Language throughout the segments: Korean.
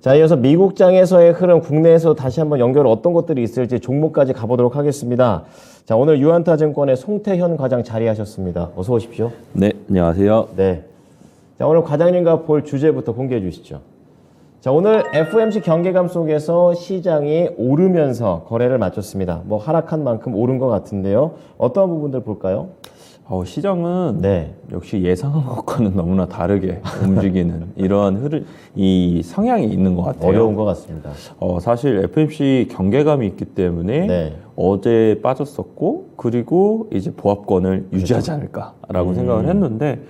자, 이어서 미국장에서의 흐름, 국내에서 다시 한번 연결 어떤 것들이 있을지 종목까지 가보도록 하겠습니다. 자, 오늘 유한타증권의 송태현 과장 자리하셨습니다. 어서 오십시오. 네, 안녕하세요. 네. 자, 오늘 과장님과 볼 주제부터 공개해 주시죠. 자, 오늘 FOMC 경계감 속에서 시장이 오르면서 거래를 마쳤습니다. 뭐 하락한 만큼 오른 것 같은데요. 어떤 부분들 볼까요? 시장은 네. 역시 예상한 것과는 너무나 다르게 움직이는 이러한 이 성향이 있는 것 같아요. 어려운 것 같습니다. 사실 FOMC 경계감이 있기 때문에 네. 어제 빠졌었고, 그리고 이제 보합권을 유지하지 않을까라고 생각을 했는데,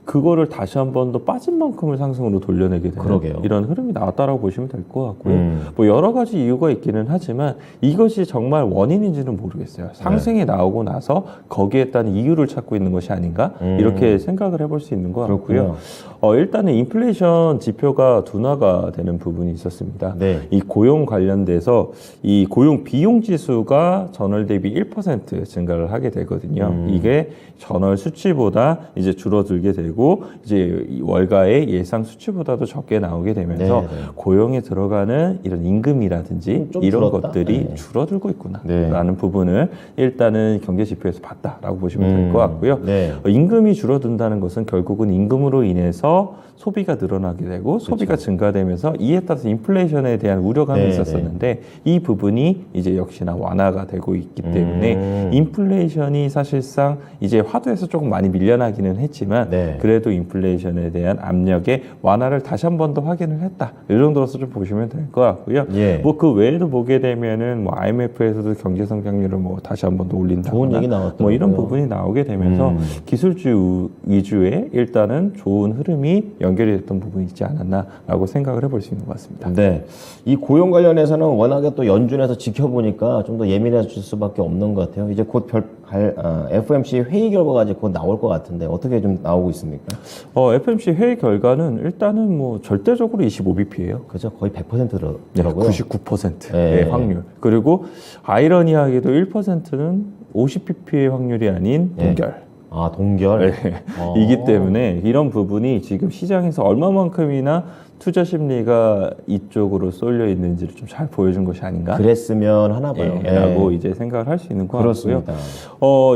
그거를 다시 한 번 더 빠진 만큼을 상승으로 돌려내게 되는 그러게요. 이런 흐름이 나왔다라고 보시면 될 것 같고요. 뭐 여러 가지 이유가 있기는 하지만 이것이 정말 원인인지는 모르겠어요. 상승이 나오고 나서 거기에 따른 이유를 찾고 있는 것이 아닌가 이렇게 생각을 해볼 수 있는 것 같고요. 일단은 인플레이션 지표가 둔화가 되는 부분이 있었습니다. 네. 이 고용 관련돼서 이 고용 비용 지수가 전월 대비 1% 증가를 하게 되거든요. 이게 전월 수치보다 이제 줄어들게 되고 이제 월가의 예상 수치보다도 적게 나오게 되면서 고용에 들어가는 이런 임금이라든지 좀 이런 줄었다? 것들이 줄어들고 있구나라는 네. 부분을 일단은 경제 지표에서 봤다라고 보시면 될 것 같고요. 네. 임금이 줄어든다는 것은 결국은 임금으로 인해서 소비가 늘어나게 되고 소비가 증가되면서 이에 따라서 인플레이션에 대한 우려감이 있었었는데 이 부분이 이제 역시나 완화가 되고 있기 때문에 인플레이션이 사실상 이제 화두에서 조금 많이 밀려나기는 했지만 그래도 인플레이션에 대한 압력의 완화를 다시 한 번 더 확인을 했다. 이 정도로서 좀 보시면 될 것 같고요. 뭐 그 외에도 보게 되면은 뭐 IMF에서도 경제 성장률을 뭐 다시 한 번 더 올린다거나 좋은 얘기 나왔더라고요. 뭐 이런 부분이 나오게 되면서 기술주 위주의 일단은 좋은 흐름이 연결이 됐던 부분이 있지 않았나라고 생각을 해볼 수 있는 것 같습니다. 네. 이 고용 관련해서는 워낙에 또 연준에서 지켜보니까 좀 더 예민해질 수밖에 없는 것 같아요. 이제 곧 FOMC 회의 결과가 이제 곧 나올 것 같은데 어떻게 좀 나오고 있습니까? FOMC 회의 결과는 일단은 뭐 절대적으로 25bp예요. 그죠? 거의 100%더라고요. 네, 99%의 확률. 그리고 아이러니하게도 1%는 50bp의 확률이 아닌 동결. 아, 동결? 이기 때문에 이런 부분이 지금 시장에서 얼마만큼이나 투자 심리가 이쪽으로 쏠려 있는지를 좀 잘 보여준 것이 아닌가? 그랬으면 하나 봐요. 라고 이제 생각을 할 수 있는 것 같고요.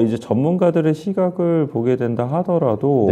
이제 전문가들의 시각을 보게 된다 하더라도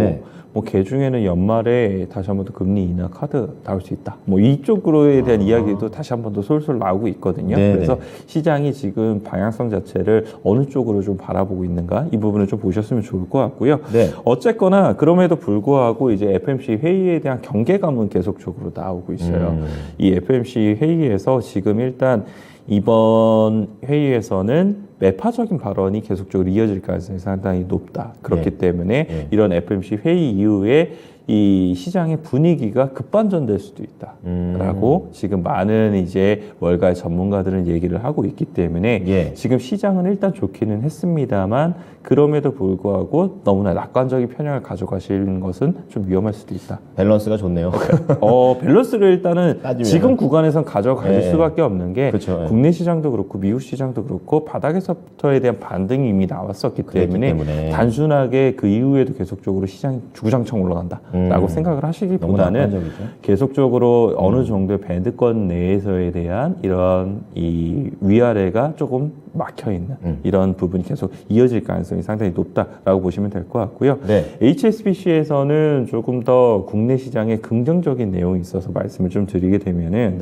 뭐 개중에는 연말에 다시 한 번 더 금리 인하 카드 나올 수 있다. 뭐 이쪽으로에 대한 이야기도 다시 한 번 더 솔솔 나오고 있거든요. 그래서 시장이 지금 방향성 자체를 어느 쪽으로 좀 바라보고 있는가 이 부분을 좀 보셨으면 좋을 것 같고요. 어쨌거나 그럼에도 불구하고 이제 FOMC 회의에 대한 경계감은 계속적으로 나오고 있어요. 이 FOMC 회의에서 지금 일단 이번 회의에서는 매파적인 발언이 계속적으로 이어질 가능성이 상당히 높다. 그렇기 때문에 이런 FOMC 회의 이후에 이 시장의 분위기가 급반전될 수도 있다라고 지금 많은 이제 월가의 전문가들은 얘기를 하고 있기 때문에 지금 시장은 일단 좋기는 했습니다만 그럼에도 불구하고 너무나 낙관적인 편향을 가져가시는 것은 좀 위험할 수도 있다. 밸런스가 좋네요. 밸런스를 일단은 따지면. 지금 구간에선 가져가실 수밖에 없는 게 국내 시장도 그렇고 미국 시장도 그렇고 바닥에서부터에 대한 반등이 이미 나왔었기 때문에 단순하게 그 이후에도 계속적으로 시장이 주구장창 올라간다. 라고 생각을 하시기보다는 계속적으로 어느 정도의 밴드권 내에서에 대한 이런 이 위아래가 조금 막혀있는 이런 부분이 계속 이어질 가능성이 상당히 높다라고 보시면 될 것 같고요. HSBC에서는 조금 더 국내 시장에 긍정적인 내용이 있어서 말씀을 좀 드리게 되면은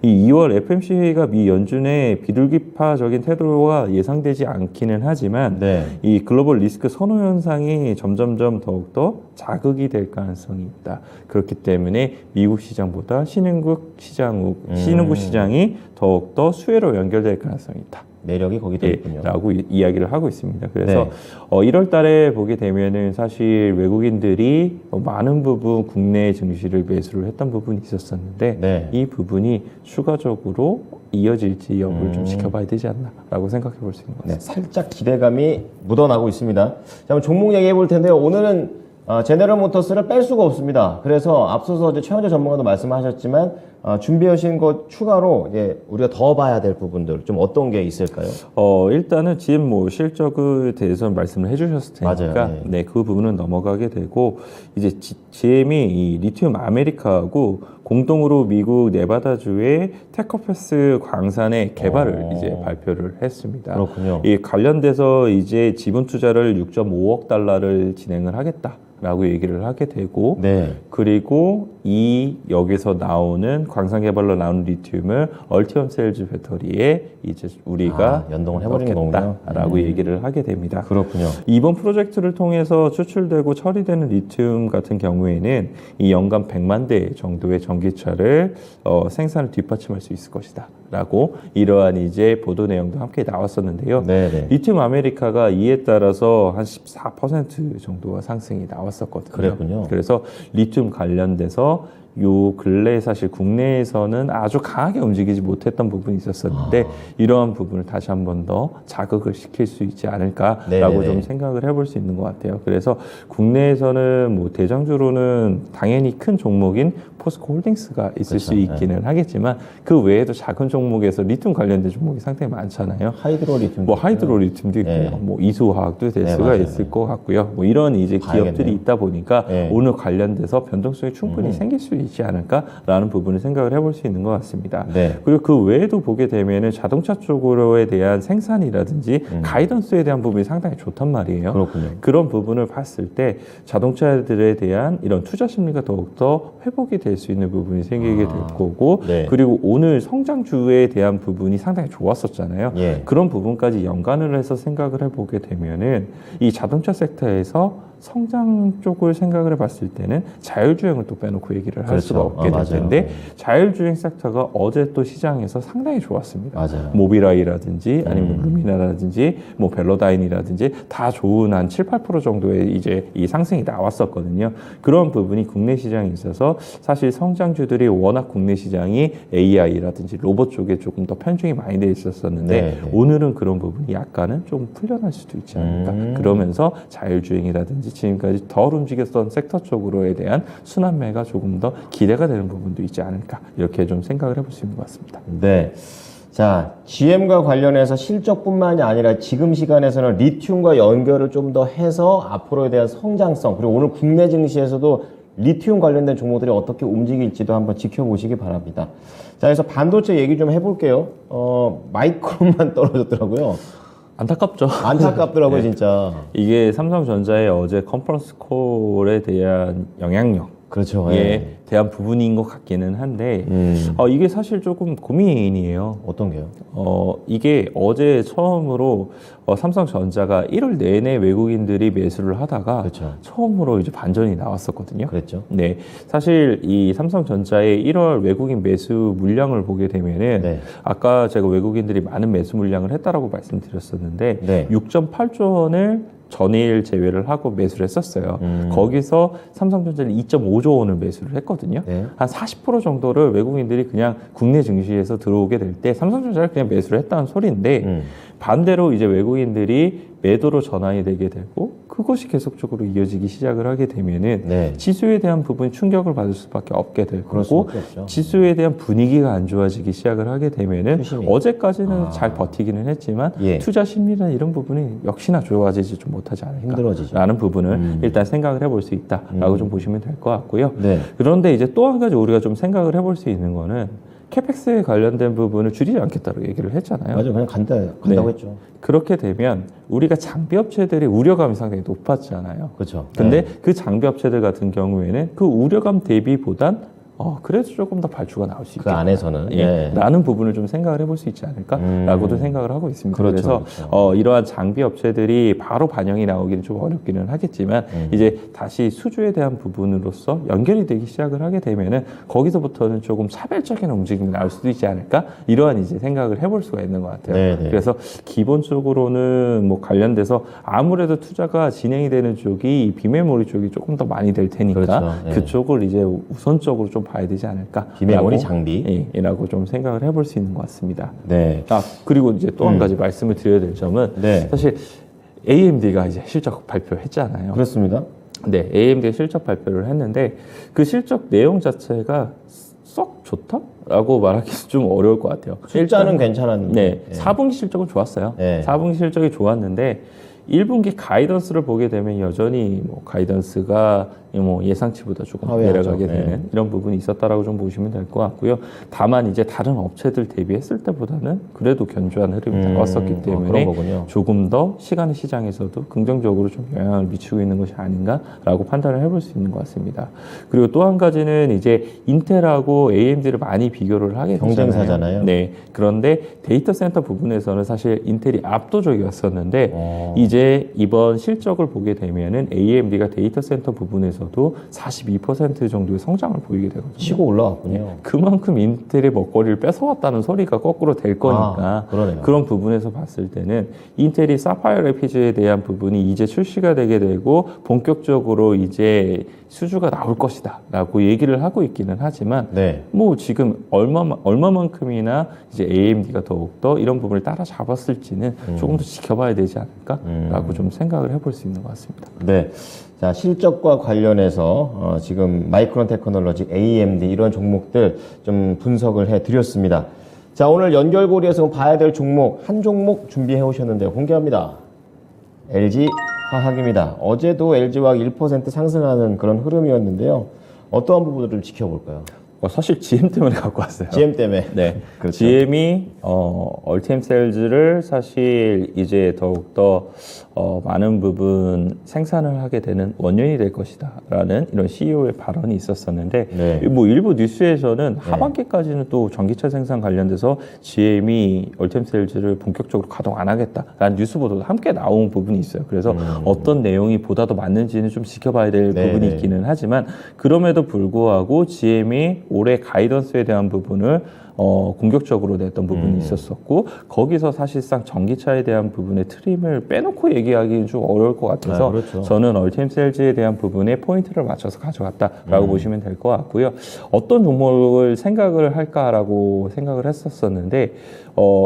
이 2월 FOMC 회의가 미 연준의 비둘기파적인 태도가 예상되지 않기는 하지만 이 글로벌 리스크 선호 현상이 점점점 더욱더 자극이 될 가능성이 있다. 그렇기 때문에 미국 시장보다 신흥국 시장이 더욱더 수혜로 연결될 가능성이 있다. 매력이 거기도 있군요. 라고 이야기를 하고 있습니다. 그래서 1월 달에 보게 되면은 사실 외국인들이 많은 부분 국내 증시를 매수를 했던 부분이 있었었는데 이 부분이 추가적으로 이어질지 여부를 좀 지켜봐야 되지 않나라고 생각해 볼 수 있는 것 같습니다. 살짝 기대감이 묻어나고 있습니다. 자, 그럼 종목 얘기해 볼 텐데요. 오늘은 제너럴 모터스를 뺄 수가 없습니다. 그래서 앞서서 이제 최현재 전문가도 말씀하셨지만 준비하신 것 추가로 우리가 더 봐야 될 부분들 좀 어떤 게 있을까요? 일단은 GM 뭐 실적에 대해서 말씀을 해주셨을 테니까 맞아요. 네, 그 부분은 넘어가게 되고 이제 GM이 이 리튬 아메리카하고 공동으로 미국 네바다주의 테커패스 광산의 개발을 이제 발표를 했습니다. 그렇군요. 이 관련돼서 이제 지분 투자를 6.5억 달러를 진행을 하겠다. 라고 얘기를 하게 되고 네. 그리고 이 여기서 나오는 광산 개발로 나오는 리튬을 얼티엄 셀즈 배터리에 이제 우리가 연동을 해버리는 거군요. 라고 얘기를 하게 됩니다. 그렇군요. 이번 프로젝트를 통해서 추출되고 처리되는 리튬 같은 경우에는 이 연간 100만 대 정도의 전기차를 생산을 뒷받침할 수 있을 것이다. 라고 이러한 이제 보도 내용도 함께 나왔었는데요. 네네. 리튬 아메리카가 이에 따라서 한 14% 정도가 상승이 나왔었거든요. 그랬군요. 그래서 리튬 관련돼서 요 근래 사실 국내에서는 아주 강하게 움직이지 못했던 부분이 있었었는데 이러한 부분을 다시 한 번 더 자극을 시킬 수 있지 않을까라고 네네네. 좀 생각을 해볼 수 있는 것 같아요. 그래서 국내에서는 뭐 대장주로는 당연히 큰 종목인 포스코 홀딩스가 있을 수 있기는 하겠지만 그 외에도 작은 종목에서 리튬 관련된 종목이 상당히 많잖아요. 하이드로 리튬. 뭐 하이드로 리튬도 있고요. 네. 뭐 이수화학도 될 네, 수가 맞아요. 있을 것 같고요. 뭐 이런 이제 봐야겠네요. 기업들이 있다 보니까 네. 오늘 관련돼서 변동성이 충분히 생길 수 있지 않을까라는 부분을 생각을 해볼 수 있는 것 같습니다. 네. 그리고 그 외에도 보게 되면은 자동차 쪽으로에 대한 생산이라든지 가이던스에 대한 부분이 상당히 좋단 말이에요. 그렇군요. 그런 부분을 봤을 때 자동차들에 대한 이런 투자 심리가 더욱더 회복이 될 수 있는 부분이 생기게 될 거고 네. 그리고 오늘 성장주에 대한 부분이 상당히 좋았었잖아요. 예. 그런 부분까지 연관을 해서 생각을 해보게 되면은 이 자동차 섹터에서 성장 쪽을 생각을 해봤을 때는 자율주행을 또 빼놓고 얘기를 할 그렇죠. 수가 없게 될 맞아요. 텐데 자율주행 섹터가 어제 또 시장에서 상당히 좋았습니다. 맞아요. 모비라이라든지 아니면 루미나라든지 뭐 벨로다인이라든지 다 좋은 한 7, 8% 정도의 이제 이 상승이 나왔었거든요. 그런 부분이 국내 시장에 있어서 사실 성장주들이 워낙 국내 시장이 AI라든지 로봇 쪽에 조금 더 편중이 많이 돼 있었었는데 네. 오늘은 그런 부분이 약간은 좀 풀려날 수도 있지 않을까. 그러면서 자율주행이라든지 지금까지 덜 움직였던 섹터 쪽으로에 대한 순환매가 조금 더 기대가 되는 부분도 있지 않을까. 이렇게 좀 생각을 해볼 수 있는 것 같습니다. 네. 자, GM과 관련해서 실적뿐만이 아니라 지금 시간에서는 리튬과 연결을 좀 더 해서 앞으로에 대한 성장성 그리고 오늘 국내 증시에서도 리튬 관련된 종목들이 어떻게 움직일지도 한번 지켜보시기 바랍니다. 자, 그래서 반도체 얘기 좀 해볼게요. 마이크론만 떨어졌더라고요. 안타깝죠. 안타깝더라고요, 진짜. 이게 삼성전자의 어제 컨퍼런스 콜에 대한 영향력 그렇죠. 에 대한 부분인 것 같기는 한데 이게 사실 조금 고민이에요. 어떤 게요? 이게 어제 처음으로 삼성전자가 1월 내내 외국인들이 매수를 하다가 그렇죠. 처음으로 이제 반전이 나왔었거든요. 그랬죠. 네, 사실 이 삼성전자의 1월 외국인 매수 물량을 보게 되면은 네. 아까 제가 외국인들이 많은 매수 물량을 했다라고 말씀드렸었는데 네. 6.8조 원을 전일 제외를 하고 매수를 했었어요. 거기서 삼성전자는 2.5조 원을 매수를 했거든요. 네. 한 40% 정도를 외국인들이 그냥 국내 증시에서 들어오게 될 때 삼성전자를 그냥 매수를 했다는 소리인데 반대로 이제 외국인들이 매도로 전환이 되게 되고 그것이 계속적으로 이어지기 시작을 하게 되면은 네. 지수에 대한 부분이 충격을 받을 수밖에 없게 될 그럴 거고 수밖에 없죠. 지수에 대한 분위기가 안 좋아지기 시작을 하게 되면은 투심이. 어제까지는 잘 버티기는 했지만 예. 투자 심리나 이런 부분이 역시나 좋아지지 좀 못하지 않을까 힘들어지죠. 라는 부분을 일단 생각을 해볼 수 있다라고 좀 보시면 될 것 같고요. 네. 그런데 이제 또 한 가지 우리가 좀 생각을 해볼 수 있는 거는 캐펙스에 관련된 부분을 줄이지 않겠다고 얘기를 했잖아요. 맞아요. 그냥 간다고 네. 했죠. 그렇게 되면 우리가 장비 업체들의 우려감이 상당히 높았잖아요. 그렇죠. 근데 네. 그 장비 업체들 같은 경우에는 그 우려감 대비보단 그래도 조금 더 발주가 나올 수 그 있겠다. 안에서는. 예. 라는 부분을 좀 생각을 해볼 수 있지 않을까라고도 생각을 하고 있습니다. 그렇죠, 그래서 그렇죠. 이러한 장비 업체들이 바로 반영이 나오기는 좀 어렵기는 하겠지만 이제 다시 수주에 대한 부분으로서 연결이 되기 시작을 하게 되면은 거기서부터는 조금 차별적인 움직임이 나올 수도 있지 않을까 이러한 이제 생각을 해볼 수가 있는 것 같아요. 네네. 그래서 기본적으로는 뭐 관련돼서 아무래도 투자가 진행이 되는 쪽이 비메모리 쪽이 조금 더 많이 될 테니까 그렇죠. 네. 그쪽을 이제 우선적으로 좀 봐야 되지 않을까. 비메모리 장비. 예, 라고 좀 생각을 해볼 수 있는 것 같습니다. 네. 그리고 이제 또 한 가지 말씀을 드려야 될 점은 네. 사실 AMD가 이제 실적 발표했잖아요. 그렇습니다. 네, AMD가 실적 발표를 했는데 그 실적 내용 자체가 썩 좋다? 라고 말하기는 좀 어려울 것 같아요. 숫자는 괜찮았는데. 네, 4분기 실적은 좋았어요. 네. 4분기 실적이 좋았는데 1분기 가이던스를 보게 되면 여전히 뭐 가이던스가 뭐 예상치보다 조금 하회하죠. 내려가게 되는 네. 이런 부분이 있었다라고 좀 보시면 될 것 같고요. 다만 이제 다른 업체들 대비했을 때보다는 그래도 견조한 흐름이 나왔었기 때문에 그런 거군요. 조금 더 시간의 시장에서도 긍정적으로 좀 영향을 미치고 있는 것이 아닌가라고 판단을 해볼 수 있는 것 같습니다. 그리고 또 한 가지는 이제 인텔하고 AMD를 많이 비교를 하게 되잖아요. 경쟁사잖아요. 네. 그런데 데이터 센터 부분에서는 사실 인텔이 압도적이었었는데 이제 이번 실적을 보게 되면은 AMD가 데이터 센터 부분에서도 42% 정도의 성장을 보이게 되거든요. 치고 올라왔군요. 그만큼 인텔의 먹거리를 뺏어왔다는 소리가 거꾸로 될 거니까 그러네요. 그런 부분에서 봤을 때는 인텔이 사파이어 레피즈에 대한 부분이 이제 출시가 되게 되고 본격적으로 이제 수주가 나올 것이다 라고 얘기를 하고 있기는 하지만 네. 뭐 지금 얼마만큼이나 이제 AMD가 더욱더 이런 부분을 따라잡았을지는 조금 더 지켜봐야 되지 않을까라고 좀 생각을 해볼 수 있는 것 같습니다. 네. 자, 실적과 관련해서 지금 마이크론 테크놀로지, AMD 이런 종목들 좀 분석을 해 드렸습니다. 자, 오늘 연결고리에서 봐야 될 종목 한 종목 준비해 오셨는데 공개합니다. LG 화학입니다. 어제도 LG화학 1% 상승하는 그런 흐름이었는데요. 어떠한 부분을 좀 지켜볼까요? 사실 GM 때문에 갖고 왔어요. GM 때문에. 네. 그렇죠. GM이 얼티엄 셀즈를 사실 이제 더욱더 많은 부분 생산을 하게 되는 원년이 될 것이다라는 이런 CEO의 발언이 있었었는데 네. 뭐 일부 뉴스에서는 하반기까지는 또 전기차 생산 관련돼서 GM이 얼티엄 셀즈를 본격적으로 가동 안 하겠다라는 뉴스 보도도 함께 나온 부분이 있어요. 그래서 어떤 내용이 보다 더 맞는지는 좀 지켜봐야 될 네, 부분이 네. 있기는 하지만 그럼에도 불구하고 GM이 올해 가이던스에 대한 부분을 공격적으로 냈던 부분이 있었었고 거기서 사실상 전기차에 대한 부분의 트림을 빼놓고 얘기하기는 좀 어려울 것 같아서 그렇죠. 저는 얼티엄 셀즈에 대한 부분에 포인트를 맞춰서 가져갔다라고 보시면 될 것 같고요. 어떤 종목을 생각을 할까라고 생각을 했었었는데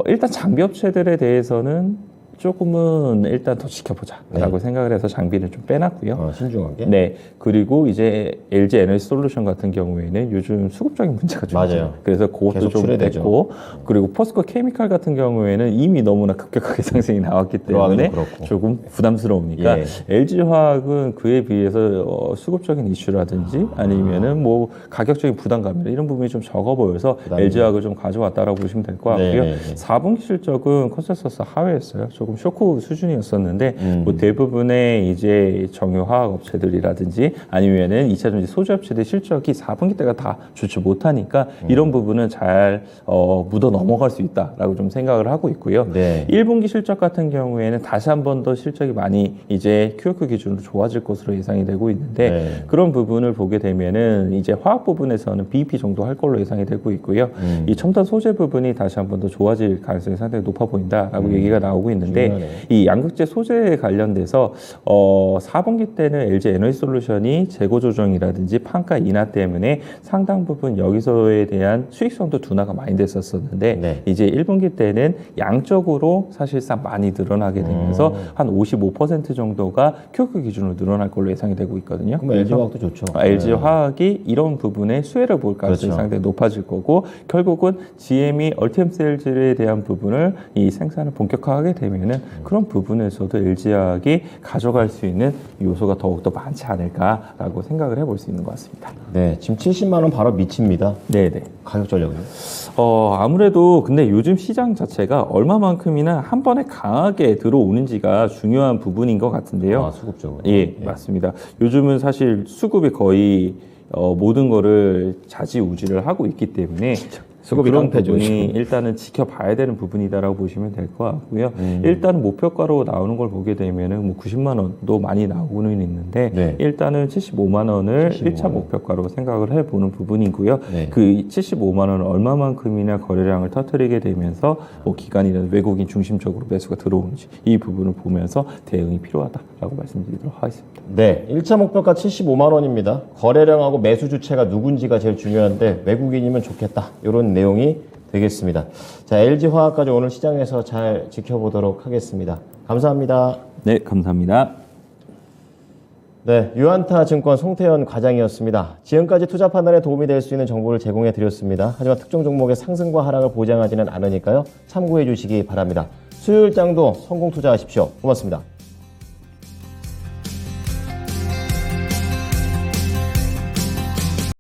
일단 장비 업체들에 대해서는 조금은 일단 더 지켜보자라고 생각을 해서 장비를 좀 빼놨고요. 신중하게. 네. 그리고 이제 LG 에너지 솔루션 같은 경우에는 요즘 수급적인 문제가 좀 맞아요. 있잖아요. 그래서 그것도 계속 좀 출해되죠. 뺐고 그리고 포스코 케미칼 같은 경우에는 이미 너무나 급격하게 상승이 나왔기 때문에 들어가기도 그렇고. 조금 부담스러우니까 예. LG 화학은 그에 비해서 수급적인 이슈라든지 아니면은 뭐 가격적인 부담감이나 이런 부분이 좀 적어 보여서 LG 화학을 좀 가져왔다라고 보시면 될 것 같고요. 네. 4분기 실적은 컨센서스 하회였어요. 조금 쇼크 수준이었었는데 뭐 대부분의 이제 정유 화학 업체들이라든지 아니면은 2차 전지 소재 업체들 실적이 4분기 때가 다 좋지 못하니까 이런 부분은 잘 묻어 넘어갈 수 있다라고 좀 생각을 하고 있고요. 네. 1분기 실적 같은 경우에는 다시 한 번 더 실적이 많이 이제 QOQ 기준으로 좋아질 것으로 예상이 되고 있는데 네. 그런 부분을 보게 되면은 이제 화학 부분에서는 BEP 정도 할 걸로 예상이 되고 있고요. 이 첨단 소재 부분이 다시 한 번 더 좋아질 가능성이 상당히 높아 보인다라고 얘기가 나오고 있는데 중요하네. 이 양극재 소재에 관련돼서 4분기 때는 LG 에너지 솔루션이 재고 조정이라든지 판가 인하 때문에 상당 부분 여기서에 대한 수익성도 둔화가 많이 됐었었는데 네. 이제 1분기 때는 양적으로 사실상 많이 늘어나게 되면서 한 55% 정도가 QOQ 기준으로 늘어날 걸로 예상이 되고 있거든요. 그럼 LG 화학도 좋죠. LG 화학이 이런 부분에 수혜를 볼 가능성이 그렇죠. 상당히 높아질 거고 결국은 GM이 얼티엄 셀즈에 대한 부분을 이 생산을 본격화하게 되면은 그런 부분에서도 LG 화학이 가져갈 수 있는 요소가 더욱더 많지 않을까라고 생각을 해볼 수 있는 것 같습니다. 네, 지금 70만 원 바로 미칩니다. 네네. 가격 전략은. 아무래도 근데 요즘 시장 자체가 얼마만큼이나 한 번에 강하게 들어오는지가 중요한 부분인 것 같은데요. 수급적으로. 예, 맞습니다. 요즘은 사실 수급이 거의 모든 거를 좌지우지를 하고 있기 때문에 수급이 그런 깡패죠, 부분이 지금. 일단은 지켜봐야 되는 부분이다라고 보시면 될 것 같고요. 일단 목표가로 나오는 걸 보게 되면은 뭐 90만 원도 많이 나오고는 있는데 네. 일단은 75만 원을 75만 1차 목표가로 생각을 해보는 부분이고요. 네. 그 75만 원을 얼마만큼이나 거래량을 터뜨리게 되면서 뭐 기관이나 외국인 중심적으로 매수가 들어오는지 이 부분을 보면서 대응이 필요하다라고 말씀드리도록 하겠습니다. 네, 1차 목표가 75만 원입니다. 거래량하고 매수 주체가 누군지가 제일 중요한데 외국인이면 좋겠다. 이런 내용이 되겠습니다. 자, LG 화학까지 오늘 시장에서 잘 지켜보도록 하겠습니다. 감사합니다. 네, 감사합니다. 네. 네, 유한타증권 송태현 과장이었습니다. 지금까지 투자 판단에 도움이 될 수 있는 정보를 제공해 드렸습니다. 하지만 특정 종목의 상승과 하락을 보장하지는 않으니까요. 참고해 주시기 바랍니다. 수요일장도 성공 투자하십시오. 고맙습니다.